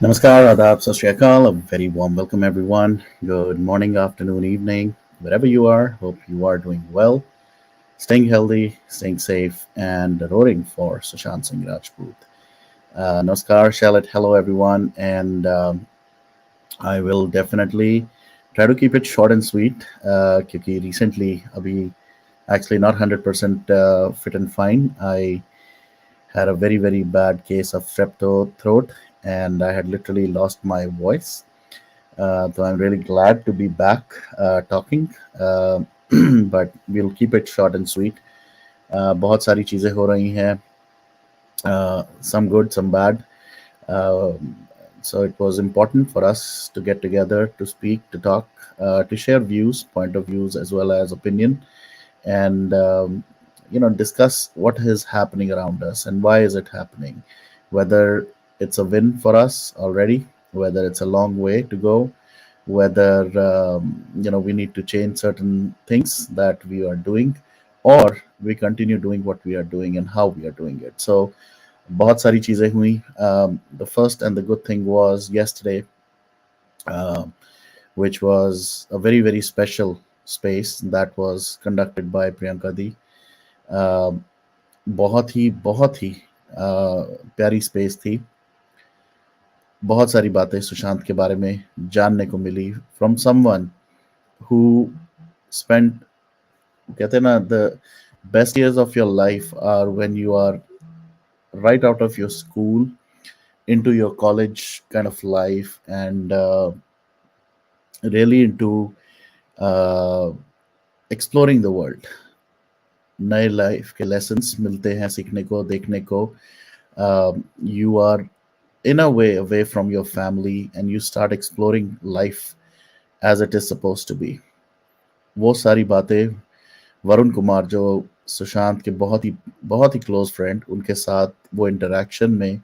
Namaskar, Adab, Sat Shri Akal. A very warm welcome, everyone. Good morning, afternoon, evening, wherever you are. Hope you are doing well, staying healthy, staying safe, and roaring for Sushant Singh Rajput. Namaskar, Charlotte. Hello, everyone. And I will definitely try to keep it short and sweet क्योंकि recently अभी actually not 100% fit and fine. I had a very, very bad case of strep throat and I had literally lost my voice. So I'm really glad to be back talking, uh, but we'll keep it short and sweet. बहुत सारी चीज़ें हो रही हैं, some good, some bad. Uh, so it was important for us to get together, to speak, to talk, to share views, point of views, as well as opinion, and discuss what is happening around us and why is it happening, whether it's a win for us already, whether it's a long way to go, whether we need to change certain things that we are doing, or we continue doing what we are doing and how we are doing it. So बहुत सारी चीज़ें हुई. The first and the good thing was yesterday, uh, which was a very, very special space that was conducted by Priyanka Di. Uh, बहुत ही प्यारी space थी. बहुत सारी बातें सुशांत के बारे में जानने को मिली फ्रॉम समवन हु स्पेंट, कहते हैं ना, the best years of your life are when you are right out of your school into your college kind of life and really into uh, exploring the world. नए life के lessons मिलते हैं सीखने को, देखने को. You are in a way away from your family and you start exploring life as it is supposed to be. वो सारी बातें वरुण कुमार, जो सुशांत के बहुत ही क्लोज फ्रेंड, उनके साथ वो इंटरेक्शन में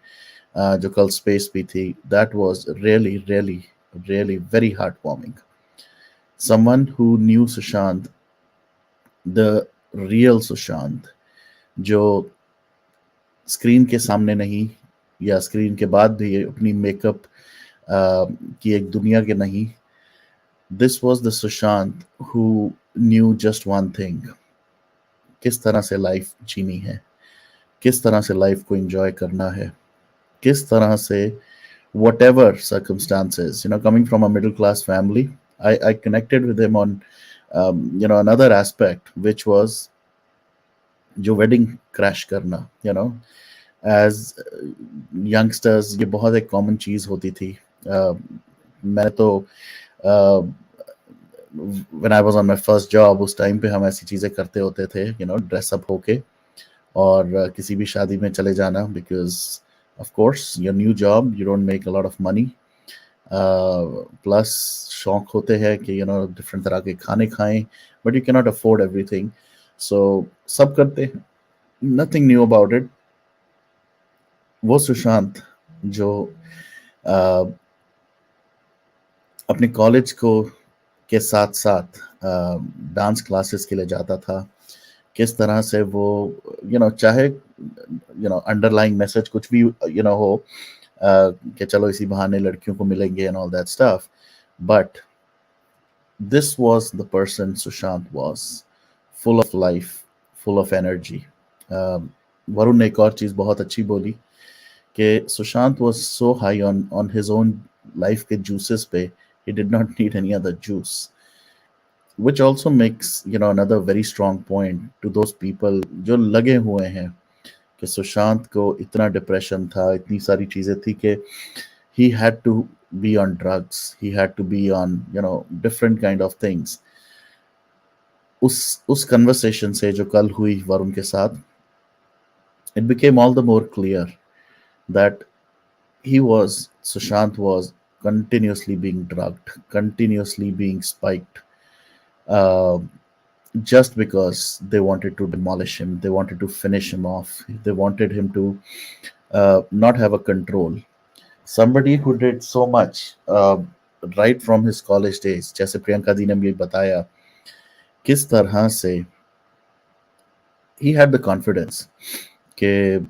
जो कल स्पेस भी थी, that was really really really very heart warming. Someone who knew Sushant, the real Sushant, जो स्क्रीन के सामने नहीं या स्क्रीन के बाद भी अपनी मेकअप की एक दुनिया के नहीं. This was the Sushant who knew just one thing, किस तरह से लाइफ जीनी है, किस तरह से लाइफ को एंजॉय करना है, किस तरह से whatever circumstances, coming from a middle class family, I connected with him on another aspect, which was जो वेडिंग क्रैश करना. एज यंगस्टर्स ये बहुत एक कॉमन चीज़ होती थी. मैं तो when I was on my first job, उस टाइम पे हम ऐसी चीज़ें करते होते थे, ड्रेसअप होके और किसी भी शादी में चले जाना, because of course your new job, you don't make a lot of money, plus शौक होते हैं कि डिफरेंट तरह के खाने खाएं, but you can not afford everything. So सब करते हैं, नथिंग न्यू अबाउट इट. वो सुशांत जो अपने कॉलेज को के साथ साथ डांस क्लासेस के लिए जाता था, किस तरह से वो चाहे अंडरलाइंग मैसेज कुछ भी हो, कि चलो इसी बहाने लड़कियों को मिलेंगे and all that stuff, but this was the person Sushant was, full of life, full of energy. Varun ने एक और चीज़ बहुत अच्छी बोली कि Sushant was so high on his own life के जूसेस पे, he did not need any other juice, which also makes another very strong point to those people जो लगे हुए हैं कि सुशांत को इतना डिप्रेशन था, इतनी सारी चीज़ें थी कि he had to be on drugs, he had to be on different kind of things. उस कन्वर्सेशन से जो कल हुई वरुण के साथ, it became all the more clear that Sushant was continuously being drugged, continuously being spiked, uh, just because they wanted to demolish him, they wanted to finish him off, they wanted him to not have a control. Somebody who did so much right from his college days, जैसे प्रियंका दी ने भी बताया किस तरह से he had the confidence कि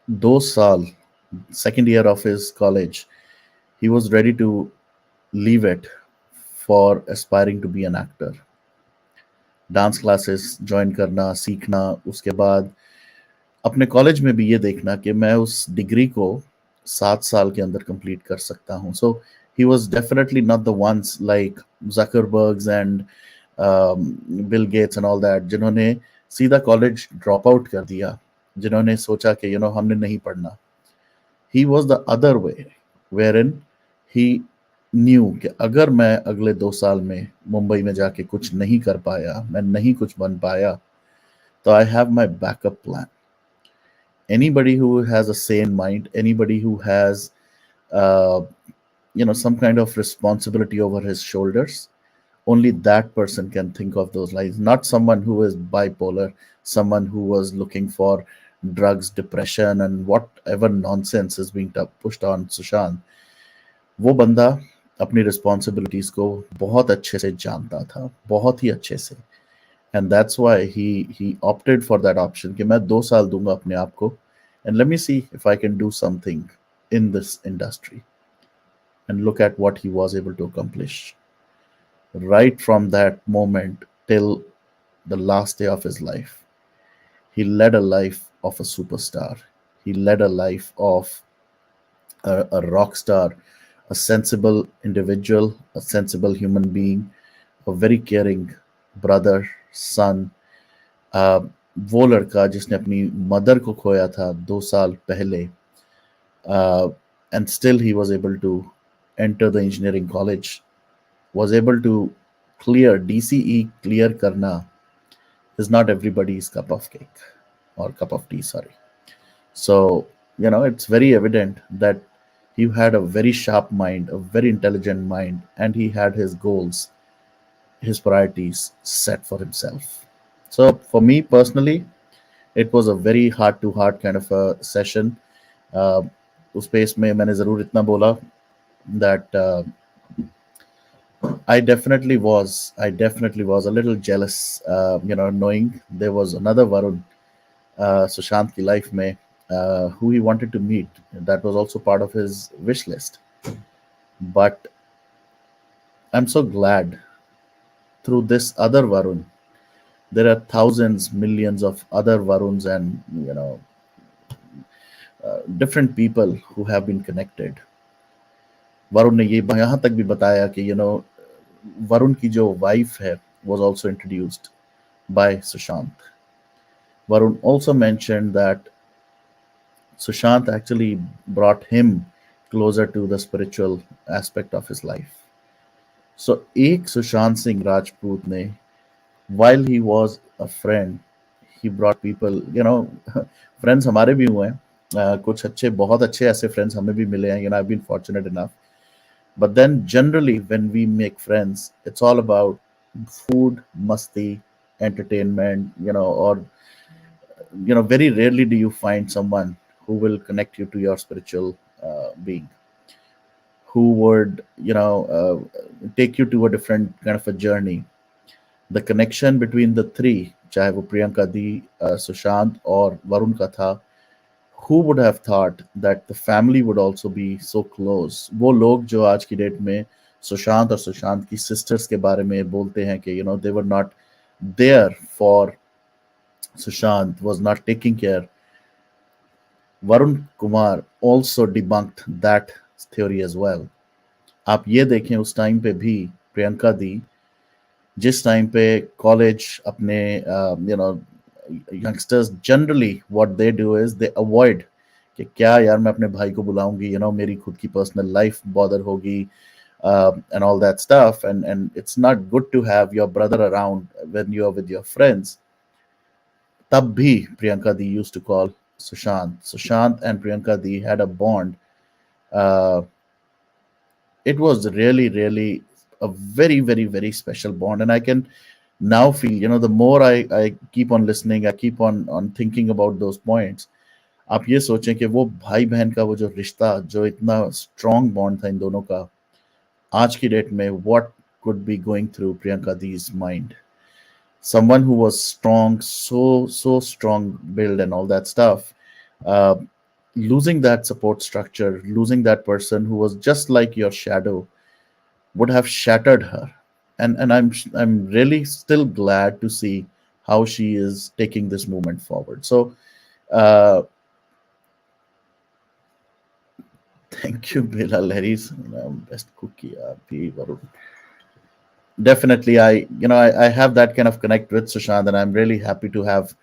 2 साल, second year of his college, He was ready to leave it for aspiring to be an actor. Dance classes join करना, सीखना, उसके बाद अपने कॉलेज में भी ये देखना कि मैं उस डिग्री को 7 साल के अंदर कंप्लीट कर सकता हूँ. So he was definitely not the ones like Zuckerbergs and Bill Gates and all that जिन्होंने सीधा कॉलेज ड्रॉप आउट कर दिया, जिन्होंने सोचा कि हमने नहीं पढ़ना. He was the other way wherein he knew कि अगर मैं अगले 2 साल में मुंबई में जाके कुछ नहीं कर पाया, मैं नहीं कुछ बन पाया, तो I have my backup plan. Anybody who has a sane mind, anybody who has uh, some kind of responsibility over his shoulders, only that person can think of those lines. Not someone who is bipolar, someone who was looking for drugs, depression, and whatever nonsense is being pushed on Sushant. वो बंदा अपनी responsibilities को बहुत अच्छे से जानता था, बहुत ही अच्छे से. And that's why he opted for that option कि मैं 2 साल दूंगा अपने आप को, and let me see if I can do something in this industry. And look at what he was able to accomplish. Right from that moment till the last day of his life, he led a life of a superstar. He led a life of a rock star, a sensible individual, a sensible human being, a very caring brother, son. uh, वो लड़का जिसने अपनी mother को खोया था 2 साल पहले, and still he was able to enter the engineering college, was able to clear DCE. Clear karna is not everybody's cup of cake or cup of tea, sorry. So it's very evident that he had a very sharp mind, a very intelligent mind, and he had his goals, his priorities set for himself. So for me personally, it was a very heart to heart kind of a session. उस space में मैंने ज़रूर इतना बोला that I definitely was a little jealous, knowing there was another Varun, Sushant की life में, who he wanted to meet. That was also part of his wish list. But I'm so glad through this other Varun, there are thousands, millions of other Varuns and different people who have been connected. Varun ने ये यहाँ तक भी बताया कि वरुण की जो wife है was also introduced by Sushant. Varun also mentioned that Sushant actually brought him closer to the spiritual aspect of his life. So एक Sushant Singh Rajput ने, while he was a friend, he brought people, friends हमारे भी हुए हैं, कुछ अच्छे, बहुत अच्छे ऐसे friends हमें भी मिले हैं. I've been fortunate enough. But then generally when we make friends, it's all about food, masti, entertainment, or very rarely do you find someone who will connect you to your spiritual being, who would take you to a different kind of a journey. The connection between the three, चाहे वो प्रियंका दी, सुशांत और वरुण का था, who would have thought that the family would also be so close? वो लोग जो आज की डेट में सुशांत और सुशांत की सिस्टर्स के बारे में बोलते हैं कि they were not there for Sushant, was not taking care. Varun Kumar also debunked that theory as well. आप ये देखें उस टाइम पे भी प्रियंका दी, जिस टाइम पे कॉलेज अपने youngsters generally what they do is they avoid कि क्या यार मैं अपने भाई को बुलाऊंगी, मेरी खुद की पर्सनल लाइफ बॉदर होगी, and all that stuff, and it's not good to have your brother around when you are with your friends. तब भी प्रियंका दी used to call Sushant and Priyanka Di had a bond. It was really a very, very, very special bond, and I can now feel, the more I keep on listening, I keep on thinking about those points. आप ये सोचें कि वो भाई बहन का वो जो रिश्ता, जो इतना स्ट्रॉन्ग बॉन्ड था इन दोनों का, आज की डेट में what could be going through Priyanka Di's mind? Someone who was strong, so strong build and all that stuff. losing that support structure, losing that person who was just like your shadow, would have shattered her. And I'm really still glad to see how she is taking this movement forward. So uh, thank you, Bilal Harris. Best cookie, P. Varun. Definitely, I have that kind of connect with Sushant, and I'm really happy to have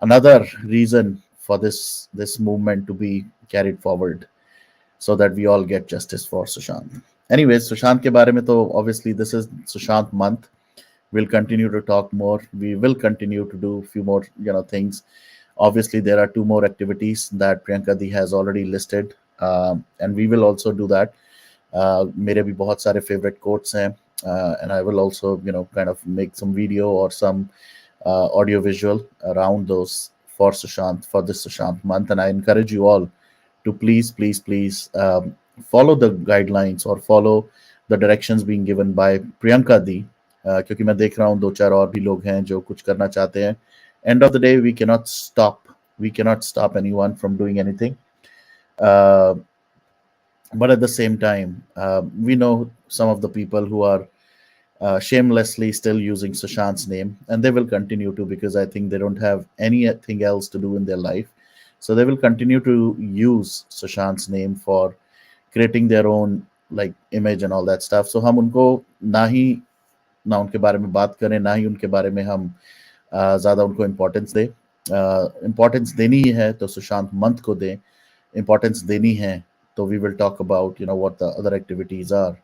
another reason for this movement to be carried forward, so that we all get justice for Sushant. Anyways, Sushant ke bare mein to obviously this is Sushant month. We'll continue to talk more. We will continue to do a few more things. Obviously, there are two more activities that Priyanka Di has already listed, and we will also do that. मेरे भी बहुत सारे favorite quotes हैं, and I will also kind of make some video or some audio visual around those for Sushant, for this Sushant month. And I encourage you all to please follow the guidelines or follow the directions being given by Priyanka Di, क्योंकि मैं देख रहा हूँ दो चार और भी लोग हैं जो कुछ करना चाहते हैं. End of the day, we cannot stop anyone from doing anything. Uh, but at the same time, we know some of the people who are shamelessly still using Sushant's name, and they will continue to, because I think they don't have anything else to do in their life. So they will continue to use Sushant's name for creating their own like image and all that stuff. So हम उनको ना उनके बारे में बात करें, ना ही उनके बारे में हम ज़्यादा उनको इम्पोर्टेंस दें. इम्पोर्टेंस देनी ही है तो सुशांत मंथ को दें. इम्पोर्टेंस देनी है तो we will talk about what the other activities are.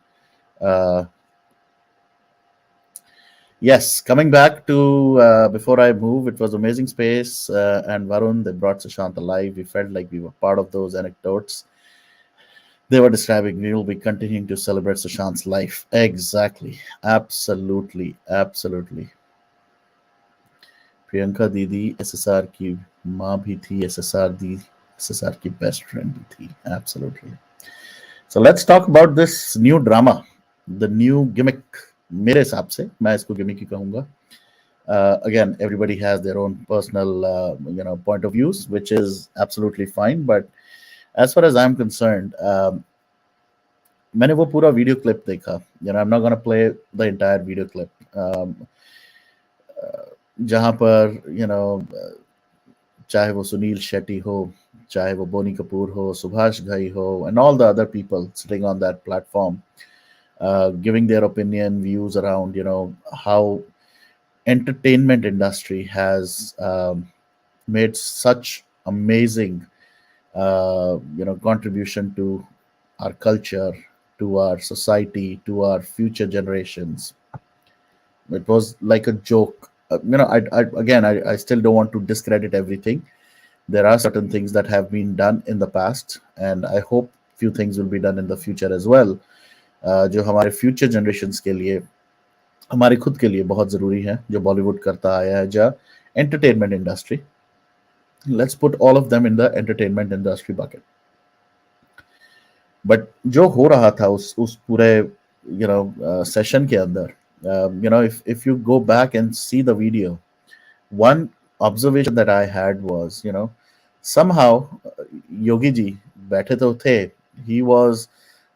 Yes, coming back to before I move, it was amazing space, and Varun, they brought Sushant alive. We felt like we were part of those anecdotes they were describing. We will be continuing to celebrate Sushant's life. Exactly. Absolutely. Priyanka दीदी SSR की माँ भी थी, SSR की best friend भी थी. Absolutely. So let's talk about this new drama, the new gimmick. मेरे हिसाब से मैं इसको gimmick ही कहूँगा. Again, everybody has their own personal point of views, which is absolutely fine. But as far as I'm concerned, मैंने वो पूरा video clip देखा. I'm not gonna play the entire video clip. जहाँ पर चाहे वो सुनील शेट्टी हो, चाहे वो बोनी कपूर हो, सुभाष घई हो, and all the other people sitting on that platform, giving their opinion, views around how entertainment industry has made such amazing contribution to our culture, to our society, to our future generations. It was like a joke. I still don't want to discredit everything. There are certain things that have been done in the past, and I hope few things will be done in the future as well, जो हमारे future generations के लिए, हमारे खुद के लिए बहुत ज़रूरी है, जो बॉलीवुड करता आया है, जो entertainment industry. Let's put all of them in the entertainment industry bucket. But जो हो रहा था उस पूरे session के अंदर, if you go back and see the video, one observation that I had was, somehow Yogi ji बैठे तो थे, he was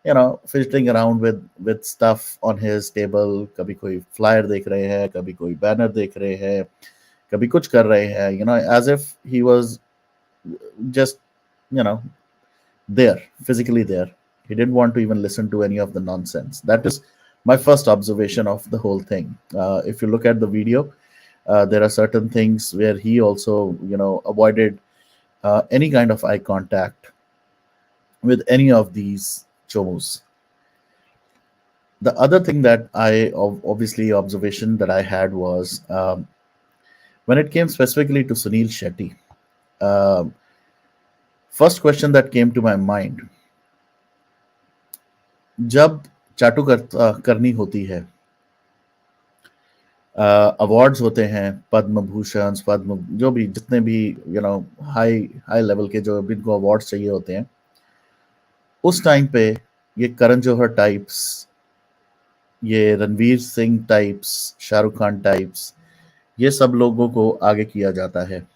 fidgeting around with stuff on his table. कभी कोई flyer देख रहे हैं, कभी कोई banner देख रहे हैं, कभी कुछ कर रहे हैं, as if he was just there, physically there. He didn't want to even listen to any of the nonsense. That is my first observation of the whole thing. If you look at the video, there are certain things where he also avoided any kind of eye contact with any of these chomus. The other thing that obviously observation that I had was, when it came specifically to Sunil Shetty, first question that came to my mind, जब चाटू करनी होती है, awards होते हैं, पद्म भूषण, पद्म, जो भी जितने भी हाई लेवल के जो इनको अवार्ड्स चाहिए होते हैं, उस टाइम पे ये करण जौहर टाइप्स, ये रणवीर सिंह टाइप्स, शाहरुख खान टाइप्स, ये सब लोगों को आगे किया जाता है.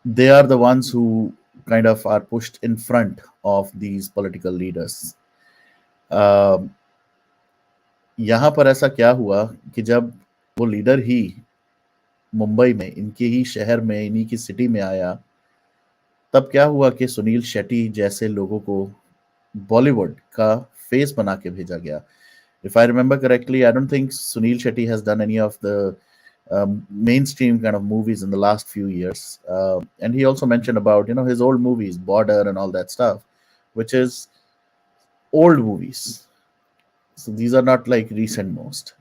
they are the ones who kind of are pushed in front of these political leaders. Uh, यहाँ पर ऐसा क्या हुआ कि जब वो लीडर ही मुंबई में, इनके ही शहर में, इन्हीं की सिटी में आया, तब क्या हुआ कि सुनील शेट्टी जैसे लोगों को बॉलीवुड का फेस बना के भेजा गया. If I remember correctly, I don't think Sunil Shetty has done any of the mainstream kind of movies in the last few years. And he also mentioned about his old movies, Border and all that stuff, which is old movies. So these are not like recent most.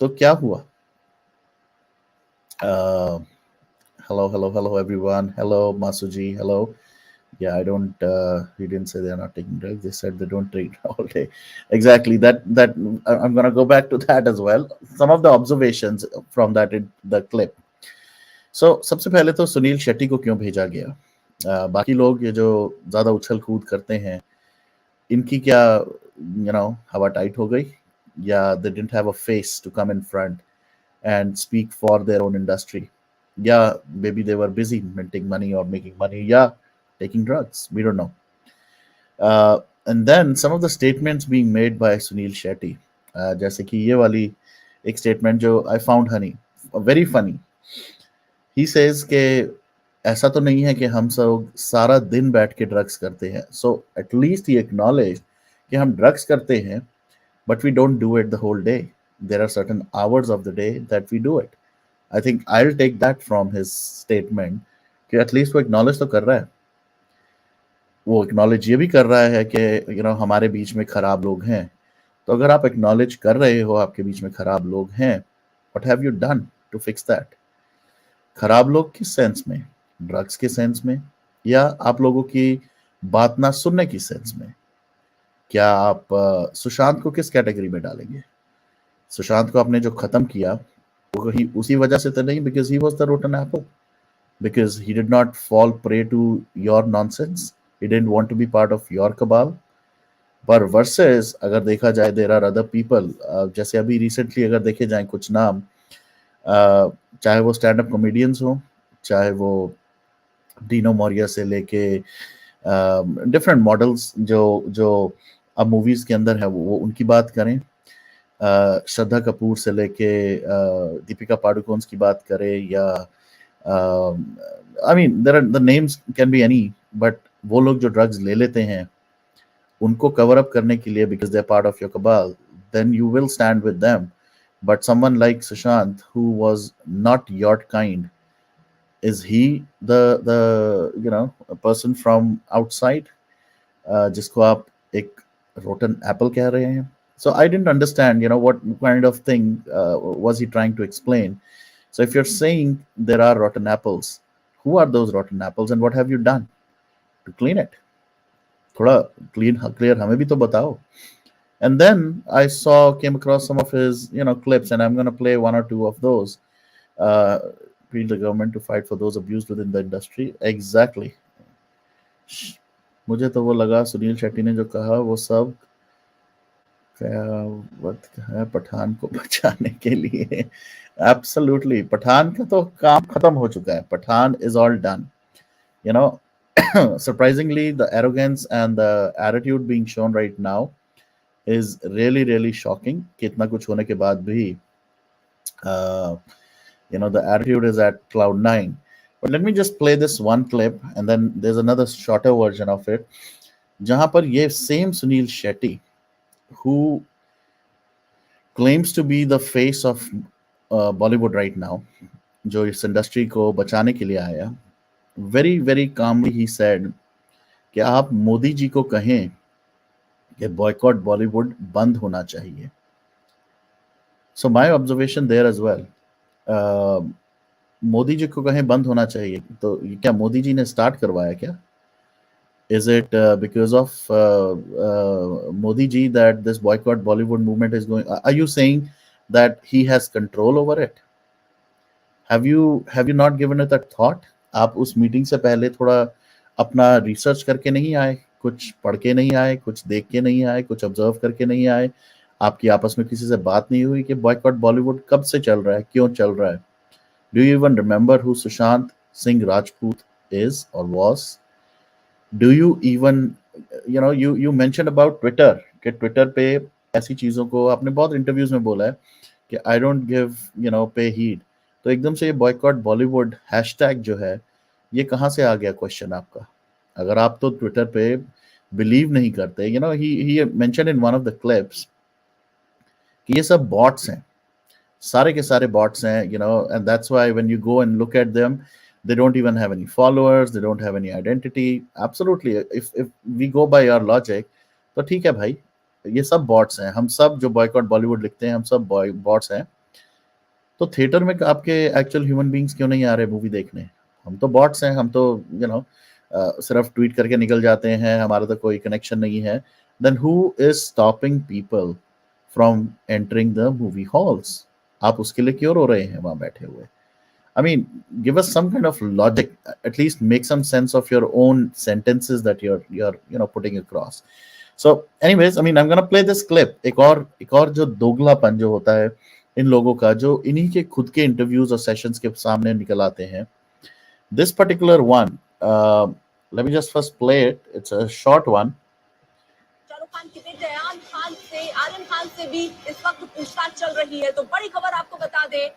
तो क्या हुआ? Uh, hello everyone. Hello Masuji. Hello. Yeah, I don't. He didn't say they're not taking drugs. They said they don't take all day. Exactly. That I'm gonna go back to that as well. Some of the observations from that in the clip. So सबसे पहले तो सुनील शेट्टी को क्यों भेजा गया? बाकी लोग ये जो ज्यादा उछल कूद करते हैं, इनकी क्या हवा टाइट हो गई, या they didn't have a face to come in front and speak for their own industry? Yeah, maybe they were busy minting money or making money. Yeah, taking drugs. We don't know. And then some of the statements being made by Sunil Shetty, जैसे कि ये वाली एक statement जो I found honey very funny. He says कि ऐसा तो नहीं है कि हम सब सारा दिन बैठ के ड्रग्स करते हैं. So at least he acknowledged कि हम ड्रग्स करते हैं, but we don't do it the whole day. There are certain hours of the day that we do it. I think I'll take that from his statement कि at least वो acknowledge तो कर रहा है. वो acknowledge ये भी कर रहा है कि हमारे बीच में खराब लोग हैं. तो अगर आप एक्नॉलेज कर रहे हो आपके बीच में खराब लोग हैं, what have you done to fix that? खराब लोग किस सेंस में? ड्रग्स के सेंस में, या आप लोगों की बात ना सुनने की सेंस में? क्या आप सुशांत को किस कैटेगरी में डालेंगे? सुशांत को आपने जो खत्म किया वो कहीं उसी वजह से तो नहीं because he was the rotten Apple, because he did not fall prey to your nonsense. He didn't want to be part of your cabal. पर वर्सेस अगर देखा जाए देर आर अदर पीपल, जैसे अभी रिसेंटली अगर देखे जाए कुछ नाम, चाहे वो स्टैंड अप कॉमेडियंस हो, चाहे वो डीनो मोरिया से लेके डिफरेंट मॉडल्स जो जो अब मूवीज के अंदर है, वो उनकी बात करें, श्रद्धा कपूर से लेके दीपिका पाडुकोन की बात करें, या I mean, the names can be any, but वो लोग जो ड्रग्स ले लेते हैं उनको कवर अप करने के लिए because they're part of your cabal, then you will stand with them. But someone like Sushant, who was not your kind, is he the a person from outside जिसको आप एक rotten apple कह रहे हैं? So I didn't understand what kind of thing was he trying to explain. So if you're saying there are rotten apples, who are those rotten apples and what have you done to clean it? थोड़ा clear हमें भी तो बताओ. And then I came across some of his clips, and I'm going to play one or two of those. Appeal the government to fight for those abused within the industry. Exactly. मुझे तो वो लगा सुनील शेट्टी ने जो कहा वो सब वक्त है पठान को बचाने के लिए. Absolutely. पठान का तो काम खत्म हो चुका है. Pathan is all done. Surprisingly, the arrogance and the attitude being shown right now is really, really shocking. कितना कुछ होने के बाद भी, the attitude is at cloud 9. But let me just play this one clip, and then there's another shorter version of it, जहां पर ये same Sunil Shetty, who claims to be the face of Bollywood right now, जो इस industry को बचाने के लिए आया, very very calmly he said कि आप मोदी जी को कहें कि बॉयकॉट बॉलीवुड बंद होना चाहिए. So my observation there as well, Modi ji को कहें बंद होना चाहिए, तो क्या मोदी जी ने स्टार्ट करवाया क्या? Is it because of Modi ji that this boycott Bollywood movement is going? Are you saying that he has control over it? Have you not given it a thought? आप उस मीटिंग से पहले थोड़ा अपना research करके नहीं आए, कुछ पढ़ के नहीं आए, कुछ देख के नहीं आए, कुछ ऑब्जर्व करके नहीं आए? आपकी आपस में किसी से बात नहीं हुई कि बॉयकॉट बॉलीवुड कब से चल रहा है, क्यों चल रहा है? Do you even remember who Sushant Singh Rajput is or was? Do you even, you mentioned about Twitter, कि ट्विटर पे ऐसी चीजों को आपने बहुत इंटरव्यूज में बोला है कि आई डोंट गिव पे हीड, तो एकदम से ये बॉयकॉट बॉलीवुड हैशटैग जो है, ये कहाँ से आ गया क्वेश्चन आपका? अगर आप तो ट्विटर पे बिलीव नहीं करते, he mention in one of the clips कि ये सब बॉट्स हैं, सारे के सारे बॉट्स हैं, and that's why when you go and look at them, they don't even have any followers, they don't have any identity. Absolutely, if we go by your logic, तो ठीक है भाई, ये सब बॉट्स हैं, हम सब जो बॉयकॉट बॉलीवुड लिखते हैं हम सब बॉट्स हैं, तो थिएटर में आपके एक्चुअल ह्यूमन बींग्स क्यों नहीं आ रहे मूवी देखने? हम तो बॉट्स हैं, हम तो सिर्फ ट्वीट करके निकल जाते हैं, हमारा तो कोई कनेक्शन नहीं है। Then who is stopping people from entering the movie halls? आप उसके लिए क्यों रो रहे हैं वहां बैठे हुए? I mean, give us some kind of logic. At least make some sense of your own sentences that you're putting across. So, anyways, I mean, I'm gonna play this clip. एक और जो दोगलापन जो होता है इन लोगों का, जो इन्हीं के खुद के इंटरव्यूज और सेशंस के सामने निकल आते हैं. This particular one, let me just first play it. It's a short one. Shahrukh Khan के बेटे आर्यन खान से भी इस वक्त पूछताछ चल रही है, तो बड़ी खबर आपको बता दें,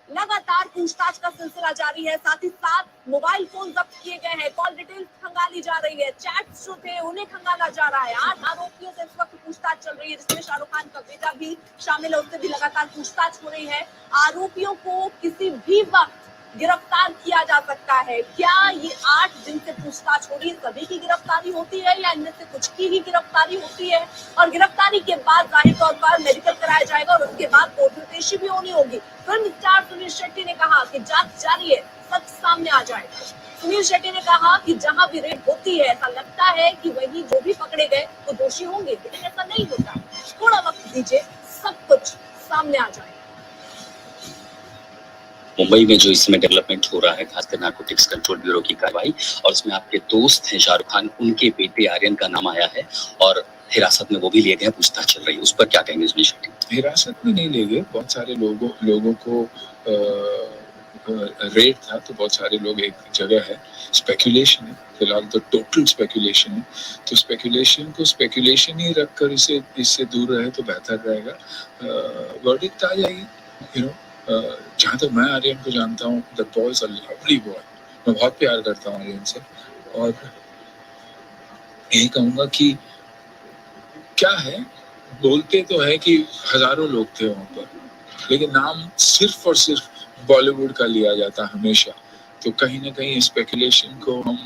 लगातार पूछताछ का सिलसिला जारी है। साथ ही साथ मोबाइल फोन जब्त किए गए हैं, कॉल डिटेल्स खंगाली जा रही है, चैट्स जो थे उन्हें खंगाला जा रहा है। 8 आरोपियों से इस वक्त पूछताछ चल रही है, जिसमें शाहरुख खान का बेटा भी शामिल है, उससे भी लगातार पूछताछ हो रही है। आरोपियों को किसी भी वक्त गिरफ्तार किया जा सकता है। क्या ये 8 दिन से पूछताछ हो रही है, सभी की गिरफ्तारी होती है या इनमें से कुछ की ही गिरफ्तारी होती है? और गिरफ्तारी के बाद जाहिर तौर पर मेडिकल कराया जाएगा और उसके बाद कोर्ट में पेशी भी होनी होगी। फिल्म स्टार सुनील शेट्टी ने कहा कि जांच जारी है, सच सामने आ जाएगा। सुनील शेट्टी ने कहा कि जहां भी रेड होती है ऐसा लगता है कि वही जो भी पकड़े गए वो दोषी होंगे, लेकिन ऐसा नहीं होता। थोड़ा वक्त दीजिए, सब कुछ सामने आ जाएगा। मुंबई में जो इस समय डेवलपमेंट हो रहा है, खासकर नार्कोटिक्स कंट्रोल ब्यूरो की कार्रवाई, और उसमें आपके दोस्त हैं शाहरुख खान, उनके बेटे आर्यन का नाम आया है और हिरासत में वो भी लिए गए, पूछताछ चल रही है, उस पर क्या कहेंगे? हिरासत में नहीं ले गए, बहुत सारे लोगों को रेड था, तो बहुत सारे लोग एक जगह है। स्पेकुलेशन है फिलहाल, तो टोटल स्पेकुलेशन है, तो स्पेकुलेशन को स्पेकुलेशन ही रखकर इससे दूर रहे तो बेहतर रहेगा। वर्डिक्ट आ जाएगी। जहाँ तक मैं आर्यन को जानता हूँ, the boy is a lovely boy, मैं बहुत प्यार करता हूँ आर्यन से, और यही कहूँगा कि क्या है, बोलते तो है कि हजारों लोग थे वहाँ पर, लेकिन नाम सिर्फ और सिर्फ बॉलीवुड का लिया जाता हमेशा, तो कहीं ना कहीं स्पेकुलेशन को हम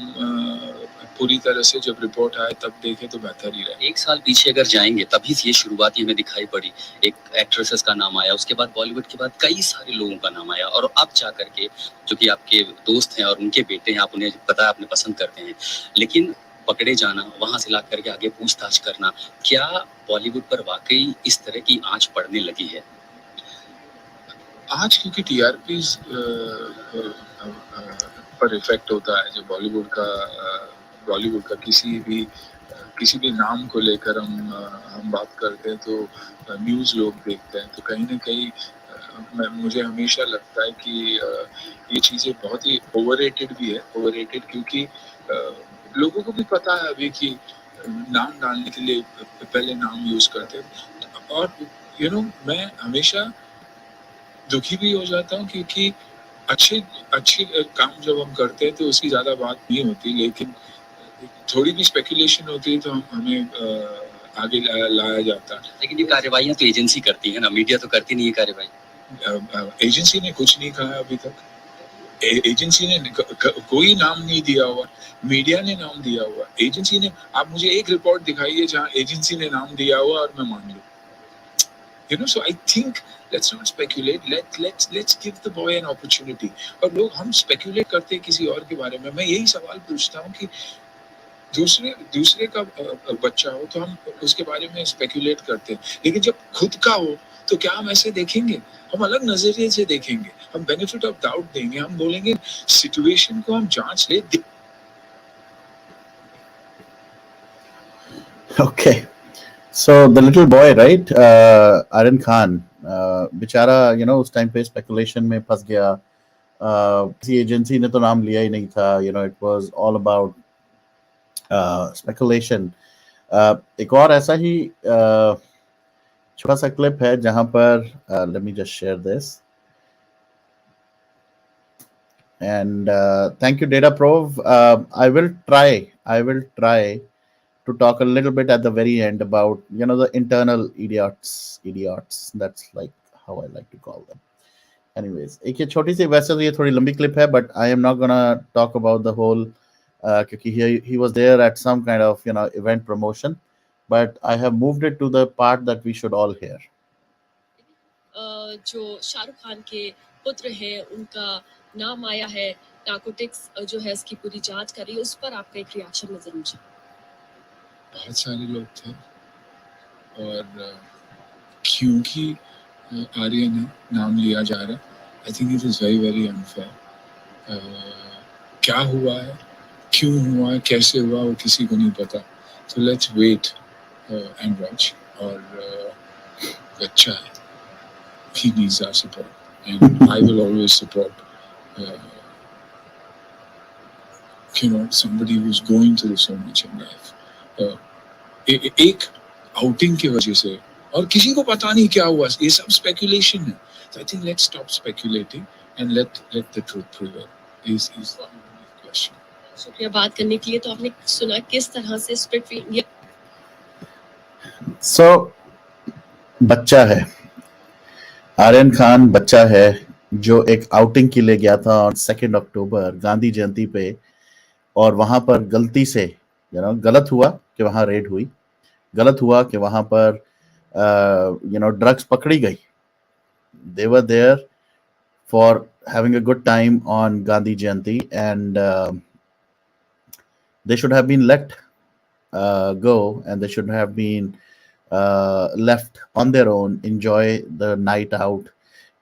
पूरी तरह से जब रिपोर्ट आए तब देखें तो बेहतर ही रहे। 1 साल पीछे अगर जाएंगे, तभी ये शुरुआत हमें दिखाई पड़ी, एक एक्ट्रेसेस का नाम आया, उसके बाद बॉलीवुड के बाद कई सारे लोगों का नाम आया, और अब जा करके जो कि आपके दोस्त हैं और उनके बेटे हैं, आप उन्हें पता है, आपने पसंद करते हैं, लेकिन पकड़े जाना, वहां से ला करके आगे पूछताछ करना, क्या बॉलीवुड पर वाकई इस तरह की आंच पड़ने लगी है? आज क्योंकि टीआरपी पर इफेक्ट होता है, जो बॉलीवुड का किसी भी नाम को लेकर हम बात करते हैं तो न्यूज़ लोग देखते हैं, तो कहीं ना कहीं मुझे हमेशा लगता है कि ये चीज़ें बहुत ही ओवररेटेड भी है। ओवररेटेड क्योंकि लोगों को भी पता है अभी कि नाम डालने के लिए पहले नाम यूज़ करते हैं, और मैं हमेशा दुखी भी हो जाता हूँ क्योंकि अच्छे काम जब हम करते हैं तो उसकी ज़्यादा बात नहीं होती, लेकिन थोड़ी भी स्पेकुलेशन होती है तो हमें आगे लाया जाता है। लेकिन ये कार्रवाइयाँ तो एजेंसी करती है ना, मीडिया तो करती नहीं है कार्रवाई। एजेंसी ने कुछ नहीं कहा अभी तक, एजेंसी ने कोई नाम नहीं दिया हुआ, मीडिया ने नाम दिया हुआ, एजेंसी ने, आप मुझे एक रिपोर्ट दिखाइए जहाँ एजेंसी ने नाम दिया हुआ और मैं मान लूँ। So I think let's not speculate. Let's give the boy an opportunity. और लोग हम speculate करते हैं किसी और के बारे में। मैं यही सवाल पूछता हूँ कि दूसरे का बच्चा हो तो हम उसके बारे में स्पेकुलेट करते हैं, लेकिन जब खुद का हो तो क्या हम ऐसे देखेंगे? हम अलग नजरिए से देखेंगे, हम बेनिफिट ऑफ डाउट देंगे, हम बोलेंगे सिचुएशन को हम जांच ले। Okay. So the little boy, right, Aryan Khan, बेचारा उस टाइम पे स्पेकुलेशन में फंस गया, किसी एजेंसी ने तो नाम लिया ही नहीं था, it was all about speculation. एक और ऐसा ही छोटा सा क्लिप है जहां पर let me just share this and thank you Data Prov. I will try to talk a little bit at the very end about the internal idiots, that's like how I like to call them. Anyways, एक ये छोटी सी, वैसे तो ये थोड़ी लंबी clip है, but I am not gonna talk about the whole क्योंकि he was there at some kind of event promotion, but I have moved it to the part that we should all hear. जो शाहरुख खान के पुत्र हैं उनका नाम आया है, narcotics जो है इसकी पूरी जांच कर रही है, उस पर आपका एक रिएक्शन मैं जरूर चाहूँ। बहुत सारे लोग थे और क्योंकि आर्यन नाम लिया जा रहा है, I think it is very very unfair. क्या हुआ है, क्यों हुआ है, कैसे हुआ, वो किसी को नहीं पता। तो लेट्स वेट एंड वॉच। और बच्चा है, he needs our support and I will always support somebody who's going through so much in life. एक आउटिंग की वजह से, और किसी को पता नहीं क्या हुआ, ये सब स्पेकुलेशन है। So I think let's stop speculating and let the truth prevail is the question. शुक्रिया बात करने के लिए। तो आपने सुना किस तरह से स्प्लिट इंडिया बच्चा है, आर्यन खान बच्चा है जो एक आउटिंग के लिए गया था ऑन 2 अक्टूबर गांधी जयंती पे, और वहां पर गलती से गलत हुआ कि वहां रेड हुई, गलत हुआ कि वहां पर ड्रग्स पकड़ी गई। They were there for having a good time on Gandhi Jayanti and they should have been let go, and they should have been left on their own, enjoy the night out,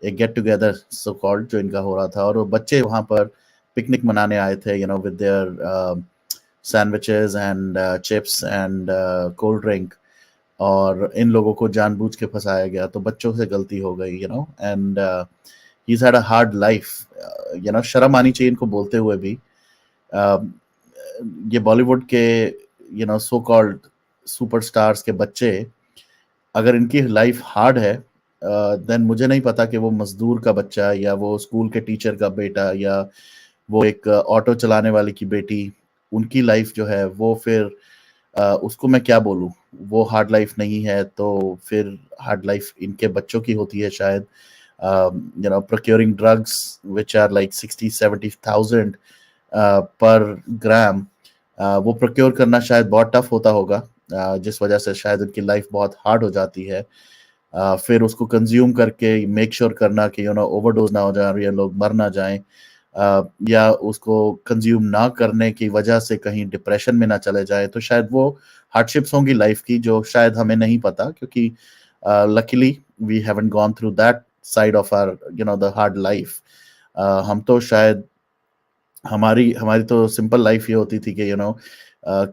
a get together so called जो इनका हो रहा था। और वो बच्चे वहां पर पिकनिक मनाने आए थे with their sandwiches and chips and cold drink, और इन लोगों को जानबूझ के फंसाया गया। तो बच्चों से गलती हो गई and he's had a hard life। शर्म आनी चाहिए इनको बोलते हुए भी। ये बॉलीवुड के सो कॉल्ड सुपरस्टार्स के बच्चे, अगर इनकी लाइफ हार्ड है देन मुझे नहीं पता कि वो मजदूर का बच्चा या वो स्कूल के टीचर का बेटा या वो एक ऑटो चलाने वाली की बेटी, उनकी लाइफ जो है वो फिर उसको मैं क्या बोलूं, वो हार्ड लाइफ नहीं है। तो फिर हार्ड लाइफ इनके बच्चों की होती है शायद। procuring drugs which are like 60-70,000 पर ग्राम, वो प्रोक्योर करना शायद बहुत टफ होता होगा, जिस वजह से शायद उनकी लाइफ बहुत हार्ड हो जाती है। फिर उसको कंज्यूम करके मेक श्योर करना कि ओवरडोज ना हो जाए या लोग मर ना जाएं, या उसको कंज्यूम ना करने की वजह से कहीं डिप्रेशन में ना चले जाए। तो शायद वो हार्डशिप्स होंगी लाइफ की जो शायद हमें नहीं पता, क्योंकि luckily we haven't gone through that side of our the hard life. हम तो शायद हमारी तो सिंपल लाइफ ये होती थी कि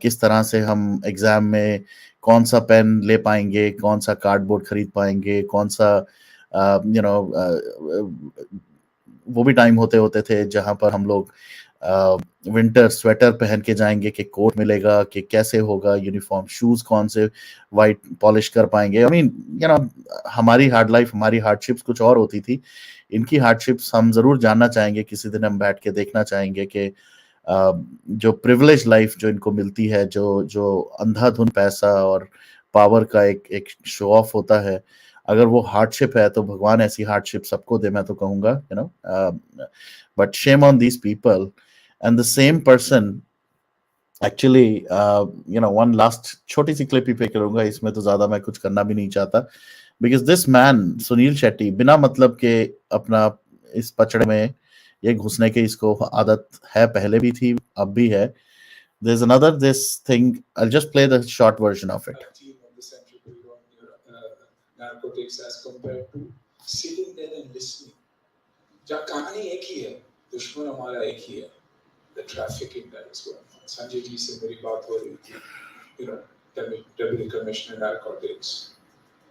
किस तरह से हम एग्जाम में कौन सा पेन ले पाएंगे, कौन सा कार्डबोर्ड खरीद पाएंगे, कौन सा वो भी टाइम होते थे जहां पर हम लोग विंटर स्वेटर पहन के जाएंगे कि कोट मिलेगा, कि कैसे होगा यूनिफॉर्म, शूज कौन से वाइट पॉलिश कर पाएंगे। आई मीन हमारी हार्ड लाइफ, हमारी हार्डशिप्स कुछ और होती थी। इनकी हार्डशिप्स हम जरूर जानना चाहेंगे, किसी दिन हम बैठ के देखना चाहेंगे कि जो प्रिविलेज लाइफ जो इनको मिलती है, जो अंधाधुन पैसा और पावर का एक शो ऑफ होता है, अगर वो हार्डशिप है तो भगवान ऐसी हार्डशिप सबको दे, मैं तो कहूंगा but shame on these people. And the same person actually one last छोटी सी क्लिप ही पे करूंगा, इसमें तो ज्यादा मैं कुछ करना भी नहीं चाहता, because this man Sunil Shetty बिना मतलब के अपना इस पचड़े में ये घुसने की इसको आदत है, पहले भी थी अब भी है। There's another this thing, I'll just play the short version of it. Narcotics as compared to sitting there and listening. जब कहानी एक ही है, दुश्मन हमारा एक ही है, the trafficking that is going on. Sanjay ji से मेरी बात हो रही थी, Deputy Commissioner Narcotics,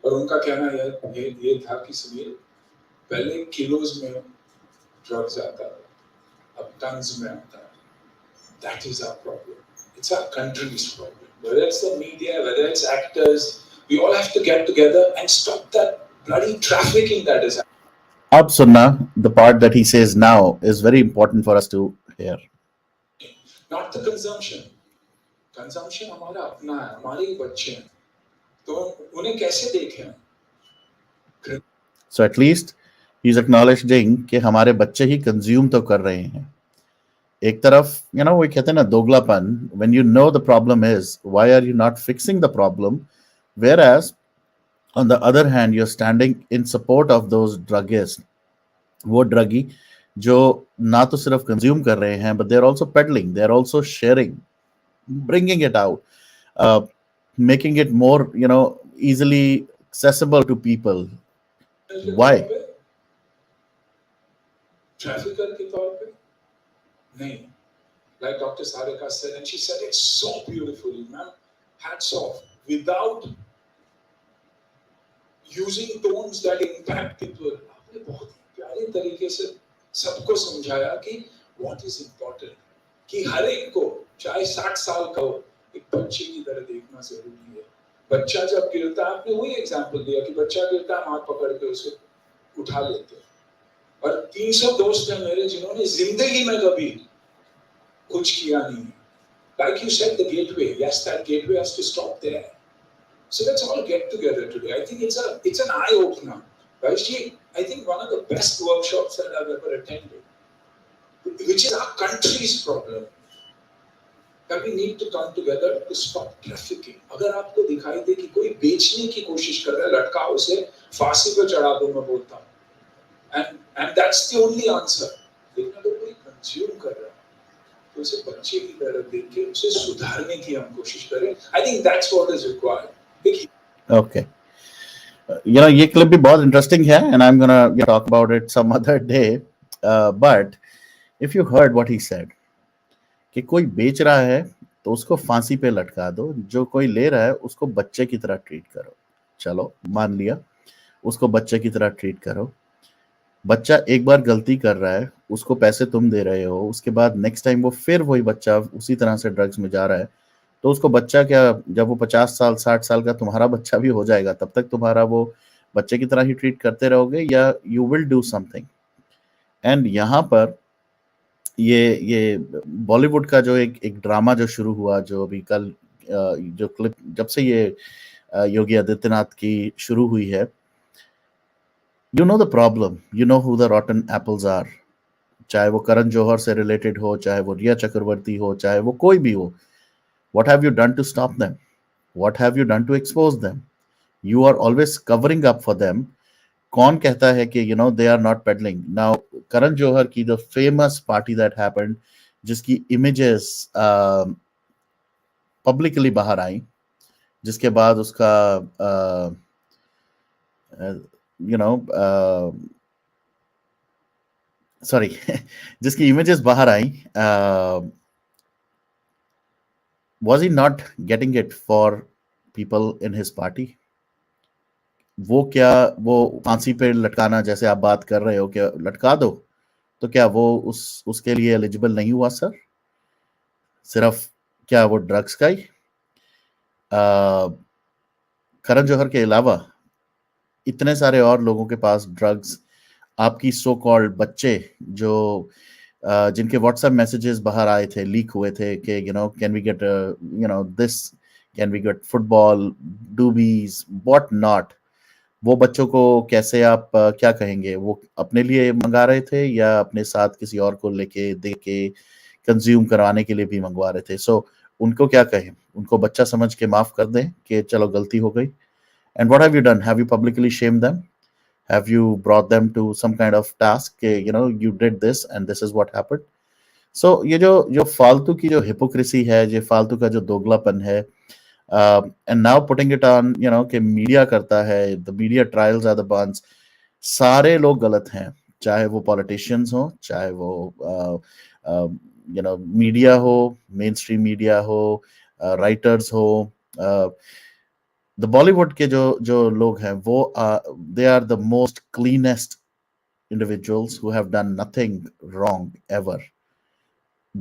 और उनका कहना ये था कि सुनील, पहले किलोज में ड्रग्स आता था, अब तंज में आता है. That is our problem. It's our country's problem. Whether it's the media, whether it's actors, we all have to get together and stop that bloody trafficking that is happening. Ab sunna, the part that he says now is very important for us to hear. Not the consumption. Consumption हमारा अपना है, हमारे ही बच्चे हैं. तो उन्हें कैसे देखें? So at least he's acknowledging कि हमारे बच्चे ही कंज्यूम तो कर रहे हैं. एक तरफ वो कहते हैं ना दोगलापन, when you know the problem is, why are you not fixing the problem? Whereas on the other hand, you're standing in support of those druggists, वो ड्रगी जो ना तो सिर्फ कंज्यूम कर रहे हैं, but they're also peddling, they're also sharing, bringing it out, making it more easily accessible to people. Why? Trafficker के तौर पे नहीं. Like Dr. Sarika said, and she said it so beautifully, man. Hats off. Without using tones that impact people, आपने बहुत प्यारे तरीके से सबको समझाया कि what is important, कि हर एक को चाहे 60 साल का हो एक बच्चे की तरह देखना जरूरी है. बच्चा जब गिरता है, आपने वही एग्जांपल दिया कि बच्चा गिरता है, हाथ पकड़ के उसे उठा लेते हैं. और 300 दोस्त हैं मेरे जिन्होंने जिंदगी में कभी कुछ किया नहीं. Like you said, the gateway. Yes, that gateway has to stop there. So let's all get together today. I think it's an eye opener. Raishi, I think one of the best workshops that I've ever attended, which is our country's problem, that we need to come together to stop trafficking. अगर आपको दिखाई दे कि कोई बेचने की कोशिश कर रहा है, लटकाओ उसे, फांसी पे चढ़ा दो, मैं बोलता हूँ. And that's the only answer. लेकिन अगर कोई कंज्यूम कर रहा है तो उसे बच्चे की तरह देख के उसे सुधारने की हम कोशिश करें. I think that's what is required. Okay. ये क्लिप भी बहुत इंटरेस्टिंग है, and I'm gonna talk about it some other day. But if you heard what he said, कि कोई बेच रहा है तो उसको फांसी पे लटका दो, जो कोई ले रहा है उसको बच्चे की तरह ट्रीट करो. चलो मान लिया, उसको बच्चे की तरह ट्रीट करो. बच्चा एक बार गलती कर रहा है, उसको पैसे तुम दे रहे हो, उसके बाद नेक्स्ट टाइम वो फिर वही बच्चा उसी तरह से ड्रग्स में जा रहा है, तो उसको बच्चा क्या, जब वो 50 साल 60 साल का तुम्हारा बच्चा भी हो जाएगा, तब तक तुम्हारा वो बच्चे की तरह ही ट्रीट करते रहोगे, या you will do something. And यहाँ पर ये बॉलीवुड का जो एक ड्रामा जो शुरू हुआ, जो अभी कल जो क्लिप जब से ये योगी आदित्यनाथ की शुरू हुई है, you know the problem, you know who the rotten apples are. चाहे वो करण जौहर से रिलेटेड हो, चाहे वो रिया चक्रवर्ती हो, चाहे वो कोई भी हो. What have you done to stop them? What have you done to expose them? You are always covering up for them. कौन कहता है कि they are not peddling? Now Karan Johar की the famous party that happened, जिसकी images publicly बाहर आई, जिसके बाद उसका sorry, जिसकी images बाहर आई, was he not getting it for people in his party? वो क्या, वो फांसी पे लटकाना जैसे आप बात कर रहे हो कि लटका दो, तो क्या वो उसके लिए एलिजिबल नहीं हुआ सर? सिर्फ क्या वो ड्रग्स का ही? करण जौहर के अलावा इतने सारे और लोगों के पास ड्रग्स, आपकी सो कॉल्ड बच्चे जो जिनके व्हाट्सएप मैसेजेस बाहर आए थे, लीक हुए थे कि can we get this, can we get football, doobies, what not, वो बच्चों को कैसे आप क्या कहेंगे, वो अपने लिए मंगा रहे थे या अपने साथ किसी और को लेके दे के कंज्यूम करवाने के लिए भी मंगवा रहे थे? सो उनको क्या कहें? उनको बच्चा समझ के माफ कर दें कि चलो गलती हो गई. And what have you done? Have you publicly shamed them? Have you brought them to some kind of task? You did this and this is what happened. So ये जो फालतू की जो hypocrisy है, ये फालतू का जो दोगलापन है, and now putting it on, कि मीडिया करता है, the media trials are the ones, सारे लोग गलत हैं, चाहे वो politicians हो, चाहे वो मीडिया हो, mainstream मीडिया हो, writers हो, the Bollywood के जो लोग हैं, वो they are the most cleanest individuals who have done nothing wrong ever.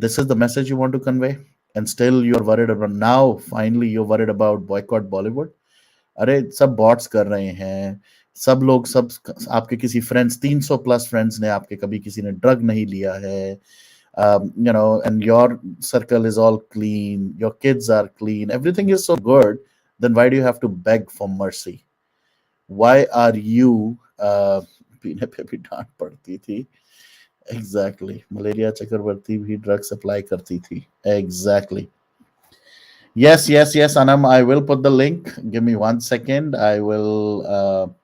This is the message you want to convey, and still you're worried about, now finally you're worried about boycott Bollywood. अरे सब bots कर रहे हैं, सब लोग, सब आपके किसी फ्रेंड्स, 300 प्लस फ्रेंड्स ने, आपके कभी किसी ने ड्रग नहीं लिया है, and your circle is all clean, your kids are clean, everything is so good, then why do you have to beg for mercy? Why are you पीने पे भी डांट पड़ती थी, एग्जैक्टली, मलेरिया चक्रवर्ती भी ड्रग सप्लाई करती थी, exactly. Yes, Anam, I will put the link. Give me 1 second. I will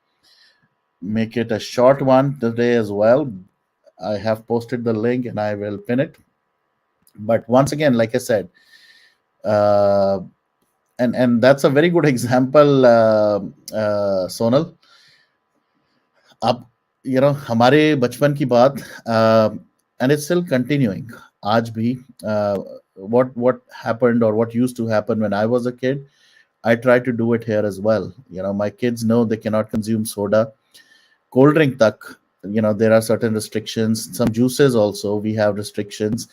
make it a short one today as well. I have posted the link and I will pin it. But once again, like I said, uh, and that's a very good example, Sonal. अब हमारे बचपन की बात, and it's still continuing आज भी. What happened or what used to happen when I was a kid, I try to do it here as well. My kids know they cannot consume soda, cold drink tak. There are certain restrictions. Some juices also we have restrictions.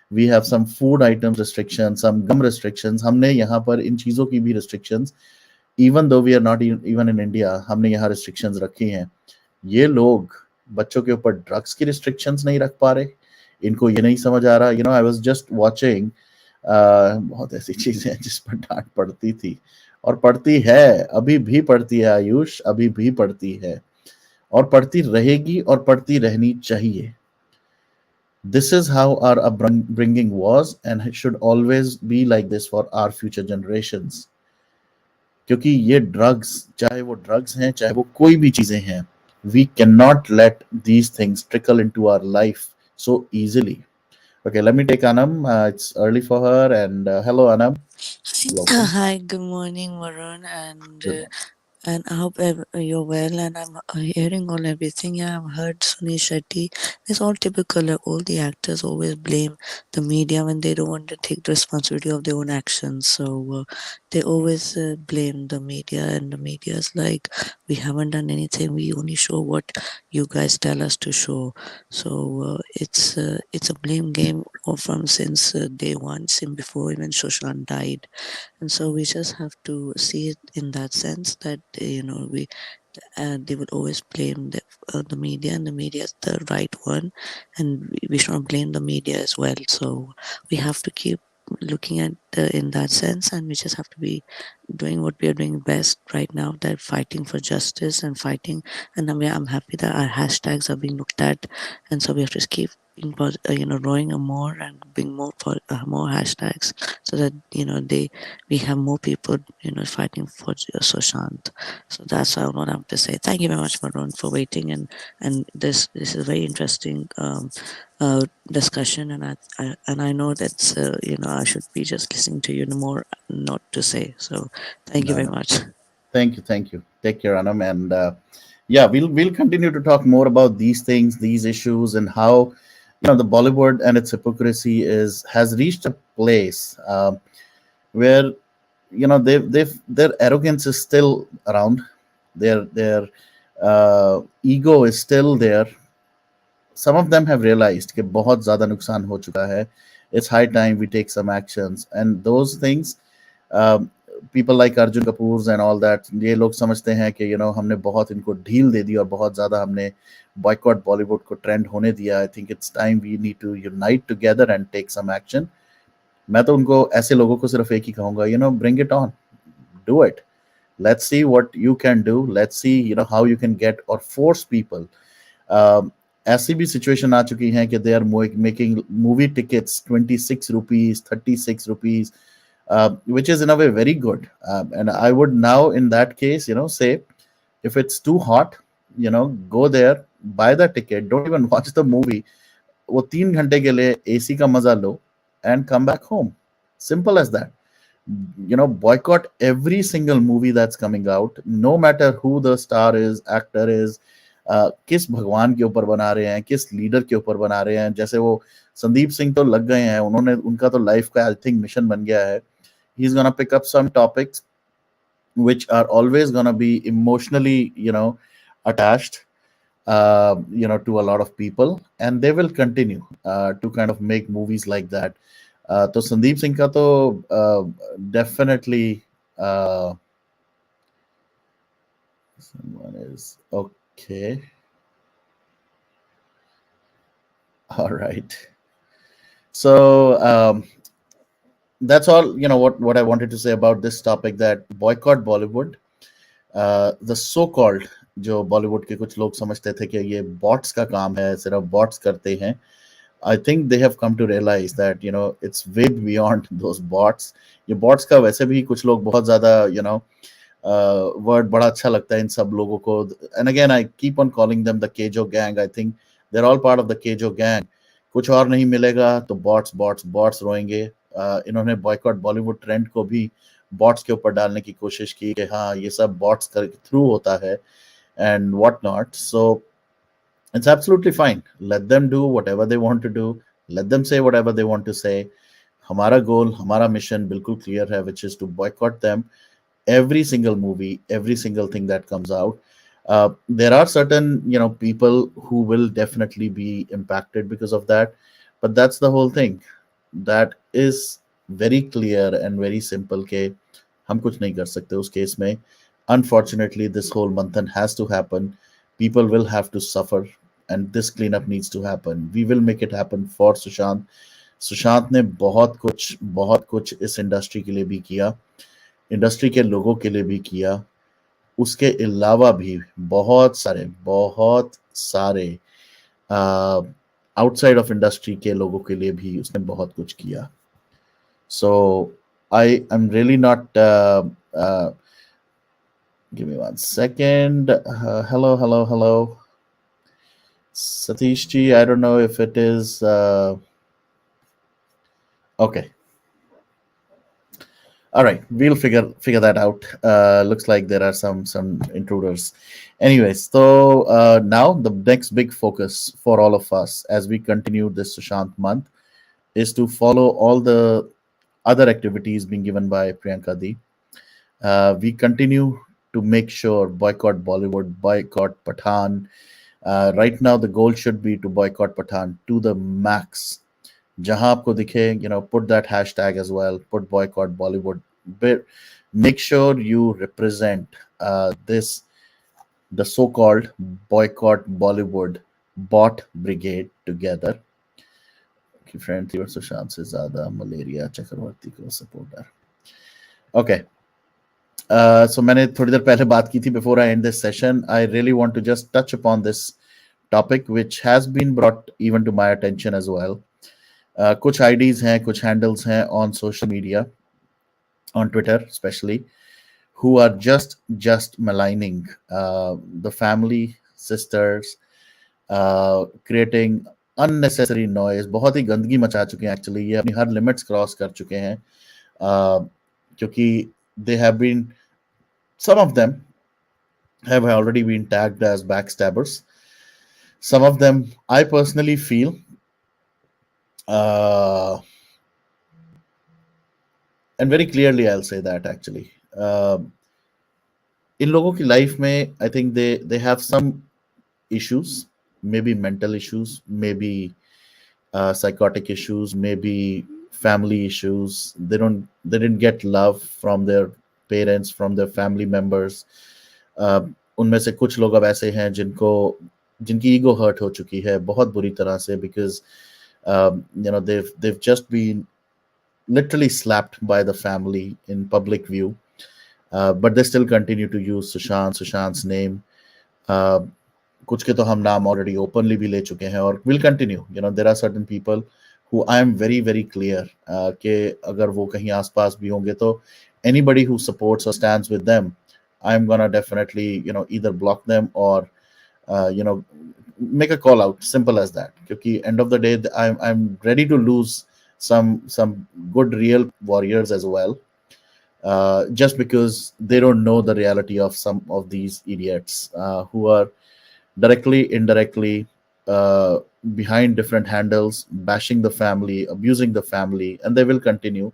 We have some food items restrictions, some gum restrictions. हमने यहाँ पर इन चीजों की भी restrictions, even though we are not even in India, हमने यहाँ restrictions रखी हैं. ये लोग बच्चों के ऊपर ड्रग्स की रिस्ट्रिक्शंस नहीं रख पा रहे, इनको ये नहीं समझ आ रहा. आई वाज जस्ट वाचिंग, बहुत ऐसी चीजें हैं जिस पर डांट पड़ती थी और पड़ती है, अभी भी पड़ती है आयुष, अभी भी पड़ती है और पड़ती रहेगी और पड़ती रहनी चाहिए. This is how our upbringing was and it should always be like this for our future generations. क्योंकि ये ड्रग्स, चाहे वो ड्रग्स हैं, चाहे वो कोई भी चीजें हैं, we cannot let these things trickle into our life so easily. Okay, let me take Anam. It's early for her, and hello, Anam. Welcome. Hi, good morning, Varun, and Good morning. and I hope you're well. And I'm hearing all everything. Yeah, I've heard Sunil Shetty. It's all typical. All the actors always blame the media when they don't want to take the responsibility of their own actions. So they always blame the media, and the media is like, we haven't done anything. We only show what you guys tell us to show. So it's a blame game from since day one, since before even Shoshan died. And so we just have to see it in that sense that we they would always blame the media, and the media is the right one, and we should not blame the media as well. So we have to keep looking at in that sense, and we just have to be doing what we are doing best right now, that fighting for justice and fighting. And I'm happy that our hashtags are being looked at, and so we have to keep rowing more and bring more more hashtags, so that we have more people fighting for Sushant. So that's what I have to say. Thank you very much, Varun, for waiting, and this is a very interesting discussion, and I know that I should be just listening to you, more not to say. So thank you No, very no. much. Thank you. Take care, Anam, and yeah, we'll continue to talk more about these things, these issues, and how the Bollywood and its hypocrisy has reached a place where they've their arrogance is still around, their ego is still there. Some of them have realized कि बहुत ज़्यादा नुकसान हो चुका है. It's high time we take some actions, and those things, people like Arjun Kapoor's and all that, ये लोग समझते हैं कि हमने बहुत इनको ढील दे दी और बहुत ज़्यादा हमने boycott Bollywood को ट्रेंड होने दिया. I think it's time we need to unite together and take some action. मैं तो उनको, ऐसे लोगों को सिर्फ एक ही कहूँगा, bring it on, do it. Let's see what you can do. Let's see how you can get or force people. ऐसी भी सिचुएशन आ चुकी है कि they are making movie tickets 26 rupees, 36 rupees, which is in a way very good. And I would now, in that case, say, if it's too hot, go there, buy the ticket, don't even watch the movie. वो 3 घंटे के लिए AC का मजा लो and come back home. Simple as that. Boycott every single movie that's coming out, no matter who the star is, actor is. किस भगवान के ऊपर बना रहे हैं, किस लीडर के ऊपर बना रहे हैं. जैसे वो संदीप सिंह तो लग गए हैं, उनका तो लाइफ का आई थिंक मिशन बन गया है. He is gonna pick up some topics which are always going to be emotionally attached, to a lot of people, and they will continue to kind of make movies like that. तो संदीप सिंह का तो definitely someone is okay. All right. So that's all. What I wanted to say about this topic, that boycott Bollywood. The so called, जो बॉलीवुड के कुछ लोग समझते थे कि ये बॉट्स का काम है, सिर्फ बॉट्स करते हैं. I think they have come to realize that it's way beyond those bots. ये bots का वैसे भी कुछ लोग बहुत ज़्यादा word बड़ा अच्छा लगता है इन सब लोगों को. And again I keep on calling them the Kejo gang. I think they're all part of the Kejo gang. कुछ और नहीं मिलेगा तो bots रोएंगे. इन्होंने boycott Bollywood trend को भी bots के ऊपर डालने की कोशिश की कि हाँ ये सब bots के थ्रू होता है and what not. So it's absolutely fine. Let them do whatever they want to do. Let them say whatever they want to say. हमारा goal, हमारा mission बिल्कुल clear है, which is to boycott them. Every single movie, every single thing that comes out. There are certain, people who will definitely be impacted because of that. But that's the whole thing. That is very clear and very simple के हम कुछ नहीं कर सकते उस case में. Unfortunately, this whole manthan has to happen. People will have to suffer, and this cleanup needs to happen. We will make it happen for Sushant. Sushant ने बहुत कुछ इस इंडस्ट्री के लिए भी किया, इंडस्ट्री के लोगों के लिए भी किया. उसके अलावा भी बहुत सारे आउटसाइड ऑफ इंडस्ट्री के लोगों के लिए भी उसने बहुत कुछ किया. So I am really not give me 1 second. Hello. Satish ji, I don't know if it is okay. All right, we'll figure that out. Looks like there are some intruders. Anyways, so now the next big focus for all of us as we continue this Sushant month is to follow all the other activities being given by Priyanka Di. We continue to make sure boycott Bollywood, boycott Pathan. Right now, the goal should be to boycott Pathan to the max. जहां आपको दिखे, put that hashtag as well. Put boycott Bollywood. But make sure you represent the so-called boycott Bollywood bot brigade together. Okay, friend, your Sushant se zyada malaria चक्रवर्ती को supporter. Okay. So मैंने थोड़ी देर पहले बात की थी before I end this session. I really want to just touch upon this topic which has been brought even to my attention as well. कुछ IDs हैं, कुछ handles हैं on social media, on Twitter especially, who are just maligning the family, sisters, creating unnecessary noise. बहुत ही गंदगी मचा चुके हैं actually. ये अपनी हर limits cross कर चुके हैं क्योंकि they have been, some of them have already been tagged as backstabbers. Some of them I personally feel and very clearly I'll say that actually इन लोगों की लाइफ में I think they have some issues, maybe mental issues, maybe psychotic issues, maybe family issues. They didn't get love from their parents, from their family members. उनमें से कुछ लोग अब ऐसे हैं जिनकी ईगो हर्ट हो चुकी है बहुत बुरी तरह से because they've just been literally slapped by the family in public view, but they still continue to use Sushant's name. कुछ के तो हम नाम already openly भी ले चुके हैं और will continue. There are certain people who I am very very clear कि अगर वो कहीं आसपास भी होंगे तो anybody who supports or stands with them, I'm gonna definitely either block them or make a call out. Simple as that. Because end of the day, I'm ready to lose some good real warriors as well, just because they don't know the reality of some of these idiots who are directly, indirectly behind different handles, bashing the family, abusing the family, and they will continue.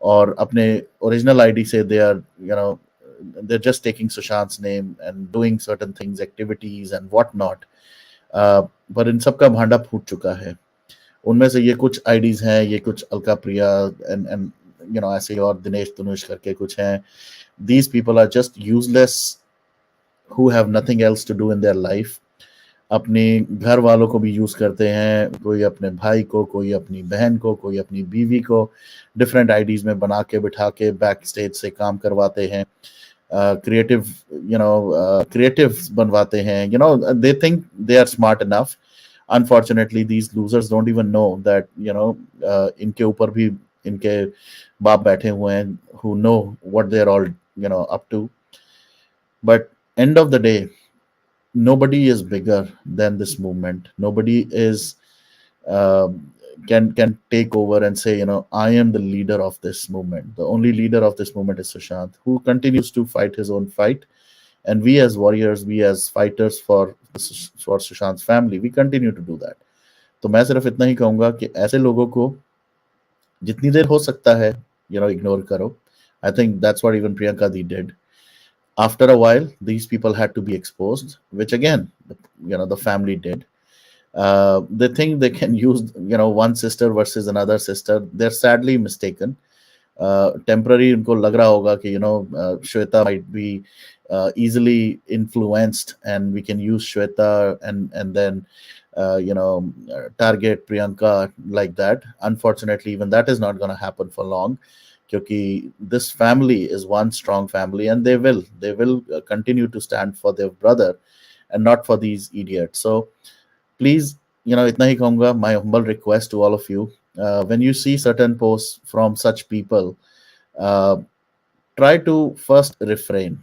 Or अपने original ID say they are they're just taking Sushant's name and doing certain things, activities and whatnot. पर इन सब का भांडा फूट चुका है. उनमें से ये कुछ आईडीज हैं, ये कुछ अलका प्रिया एंड ऐसे और दिनेश तनुष करके कुछ हैं. These people are just useless who have nothing else to do in their life. अपने घर वालों को भी यूज करते हैं, कोई अपने भाई को, कोई अपनी बहन को, कोई अपनी बीवी को डिफरेंट आईडीज में बना के बिठा के बैक स्टेज से काम करवाते हैं. क्रिएटिव क्रिएटिव बनवाते हैं. They think they are smart enough. Unfortunately these losers don't even know that इनके ऊपर भी इनके बाप बैठे हुए हैं who know what they're all up to. But end of the day, nobody is bigger than this movement. Nobody is can take over and say, I am the leader of this movement. The only leader of this movement is Sushant, who continues to fight his own fight. And we as warriors, we as fighters for Sushant's family, we continue to do that. तो मैं सिर्फ इतना ही कहूंगा कि ऐसे लोगों को जितनी देर हो सकता है इग्नोर करो. I think that's what even Priyanka Di did. After a while, these people had to be exposed, which again, the family did. They think they can use, one sister versus another sister. They're sadly mistaken. Temporary, उनको लग रहा होगा कि Shweta might be easily influenced, and we can use Shweta and then target Priyanka like that. Unfortunately, even that is not going to happen for long. Because this family is one strong family, and they will continue to stand for their brother and not for these idiots. So please, itna hi kahunga, my humble request to all of you, when you see certain posts from such people, try to first refrain.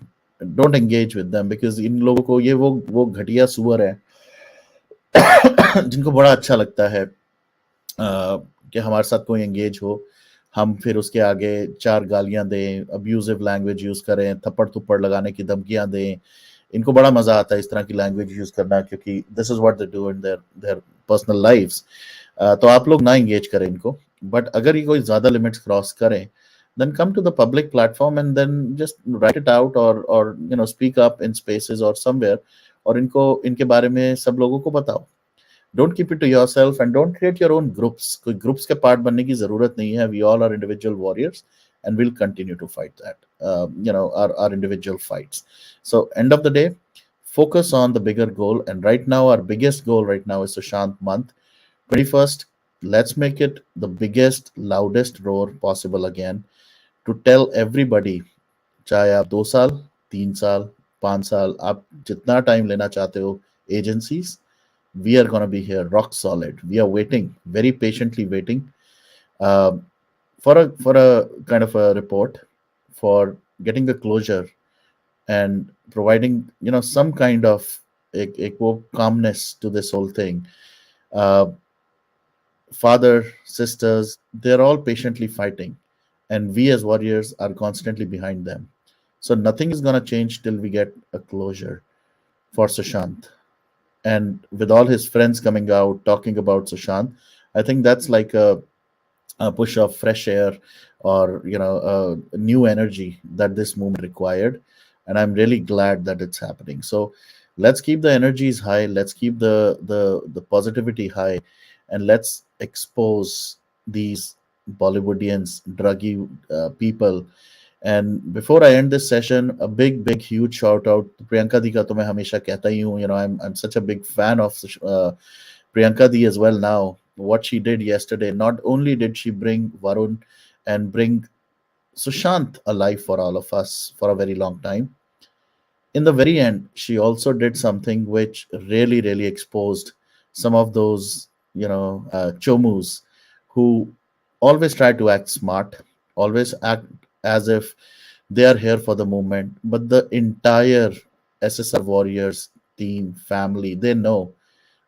Don't engage with them, because in logo ko ye wo घटिया सुअर है जिनको बड़ा अच्छा लगता है कि हमारे साथ कोई एंगेज हो, हम फिर उसके आगे चार गालियां दें, अब्यूजिव लैंग्वेज यूज करें, थप्पड़ थुप्पड़ लगाने की धमकियां दें. इनको बड़ा मजा आता है इस तरह की लैंग्वेज यूज करना, क्योंकि this is what they do in their personal lives. तो आप लोग ना एंगेज करें इनको. बट अगर ये कोई ज्यादा लिमिट्स क्रॉस करें, then come to the public platform and then just write it out or speak up in spaces or somewhere, और इनके बारे में सब लोगों को बताओ. Don't keep it to yourself and don't create your own groups. कोई groups के part बनने की जरूरत नहीं है. We all are individual warriors and we'll continue to fight that. Our individual fights. So end of the day, focus on the bigger goal. And right now, our biggest goal right now is Sushant month, 21st. Let's make it the biggest, loudest roar possible again to tell everybody. चाहे आप 2 साल, 3 साल, 5 साल, आप जितना time लेना चाहते हो, agencies, we are going to be here rock solid. We are waiting, very patiently waiting for a kind of a report, for getting a closure and providing some kind of a calmness to this whole thing. Father, sisters, they're all patiently fighting, and we as warriors are constantly behind them. So nothing is going to change till we get a closure for Sushant. And with all his friends coming out talking about Sushant, I think that's like a push of fresh air, or a new energy that this movement required. And I'm really glad that it's happening. So let's keep the energies high, let's keep the positivity high, and let's expose these Bollywoodians, druggy people. And before I end this session, a big huge shout out to Priyanka Di ka to main hamesha kehta hi hu. I'm such a big fan of Priyanka Di as well now. What she did yesterday, not only did she bring Varun and bring Sushant alive for all of us for a very long time, in the very end, she also did something which really exposed some of those, chomus who always try to act smart, always act as if they are here for the movement. But the entire SSR Warriors team, family, they know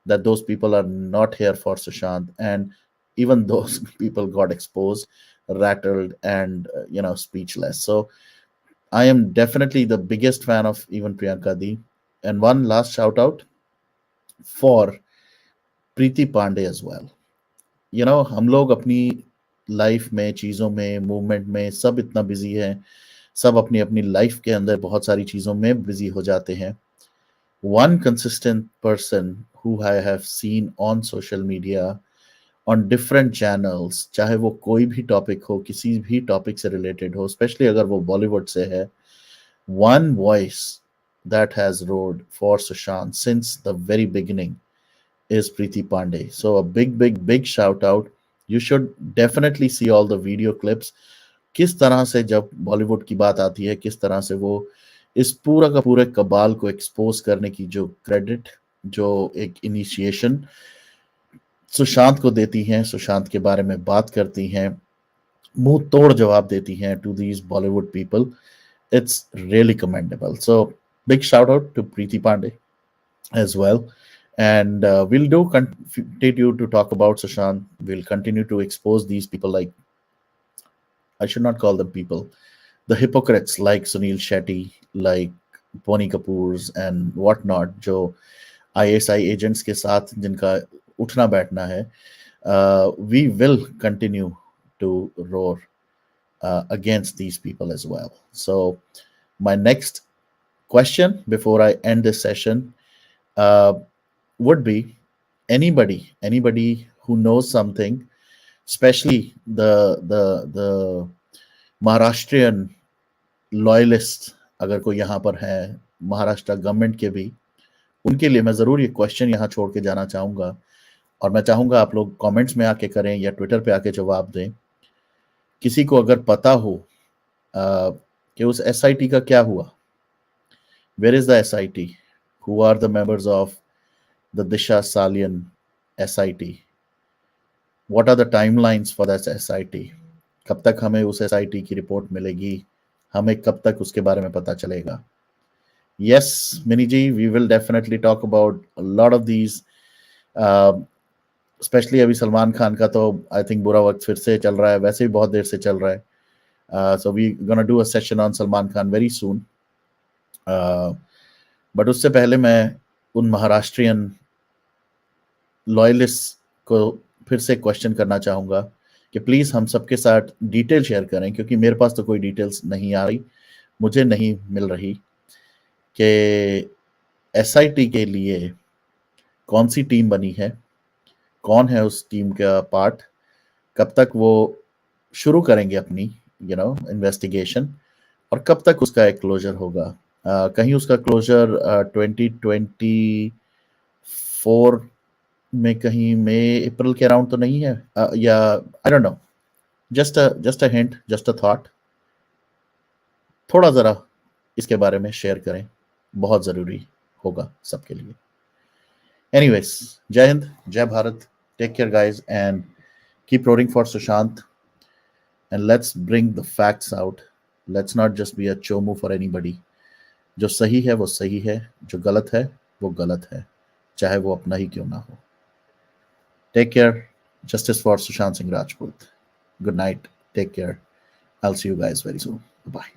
that those people are not here for Sushant. And even those people got exposed, rattled, and, speechless. So I am definitely the biggest fan of even Priyanka Di. And one last shout out for Preeti Pandey as well. हम लोग अपनी life में, चीज़ों में, movement में सब इतना busy है. सब अपनी अपनी लाइफ के अंदर बहुत सारी चीज़ों में बिजी हो जाते हैं. One consistent person who I have seen on social media on different channels, चाहे वो कोई भी टॉपिक हो, किसी भी टॉपिक से रिलेटेड हो, स्पेशली अगर वो बॉलीवुड से है, one voice that has roared for Sushant since the very beginning is Preeti Pandey. So a big shout out. You should definitely see all the video clips. किस तरह से जब बॉलीवुड की बात आती है, किस तरह से वो इस पूरा का पूरे कबाल को एक्सपोज करने की जो क्रेडिट, जो एक इनिशिएशन सुशांत को देती हैं, सुशांत के बारे में बात करती हैं, मुंह तोड़ जवाब देती हैं to these Bollywood people. It's really commendable. So big shout out to Preeti Pandey as well. And we'll continue to talk about Sushant. We'll continue to expose these people, like, I should not call them people, the hypocrites like Sunil Shetty, like Bonnie Kapoor's and whatnot, जो ISI agents के साथ जिनका उठना बैठना है. We will continue to roar against these people as well. So my next question before I end this session would be anybody who knows something, especially the Maharashtrian loyalists, अगर कोई यहाँ पर है महाराष्ट्र गवर्नमेंट के भी, उनके लिए मैं ज़रूर ये क्वेश्चन यहाँ छोड़ के जाना चाहूँगा, और मैं चाहूँगा आप लोग कमेंट्स में आके करें या ट्विटर पे आके जवाब दें. किसी को अगर पता हो कि उस SIT का क्या हुआ, where is the SIT, who are the members of the Disha Salian SIT, what are the timelines for that SIT, कब तक हमें उस SIT की रिपोर्ट मिलेगी, हमें कब तक उसके बारे में पता चलेगा. Yes, Mini ji, we will definitely talk about a lot of these. Specially अभी सलमान खान का तो आई थिंक बुरा वक्त फिर से चल रहा है, वैसे भी बहुत देर से चल रहा है. So we gonna do a session on Salman Khan very soon. But उससे पहले मैं उन महाराष्ट्रियन लॉयलिस्ट को फिर से क्वेश्चन करना चाहूँगा कि प्लीज़ हम सबके साथ डिटेल शेयर करें, क्योंकि मेरे पास तो कोई डिटेल्स नहीं आ रही, मुझे नहीं मिल रही कि SIT के लिए कौन सी टीम बनी है, कौन है उस टीम का पार्ट, कब तक वो शुरू करेंगे अपनी इन्वेस्टिगेशन, और कब तक उसका एक क्लोजर होगा. कहीं उसका क्लोजर 2024 में, कहीं मई अप्रैल के अराउंड तो नहीं है, या I don't know. Just a hint, just a thought. थोड़ा ज़रा इसके बारे में शेयर करें, बहुत ज़रूरी होगा सबके लिए. Anyways, Jai Hind, Jai Bharat. Take care, guys, and keep rooting for Sushant. And let's bring the facts out. Let's not just be a chomu for anybody. जो सही है वो सही है, जो गलत है वो गलत है, चाहे वो अपना ही क्यों ना हो. Take care. Justice for Sushant Singh Rajput. Good night. Take care. I'll see you guys very soon. Bye.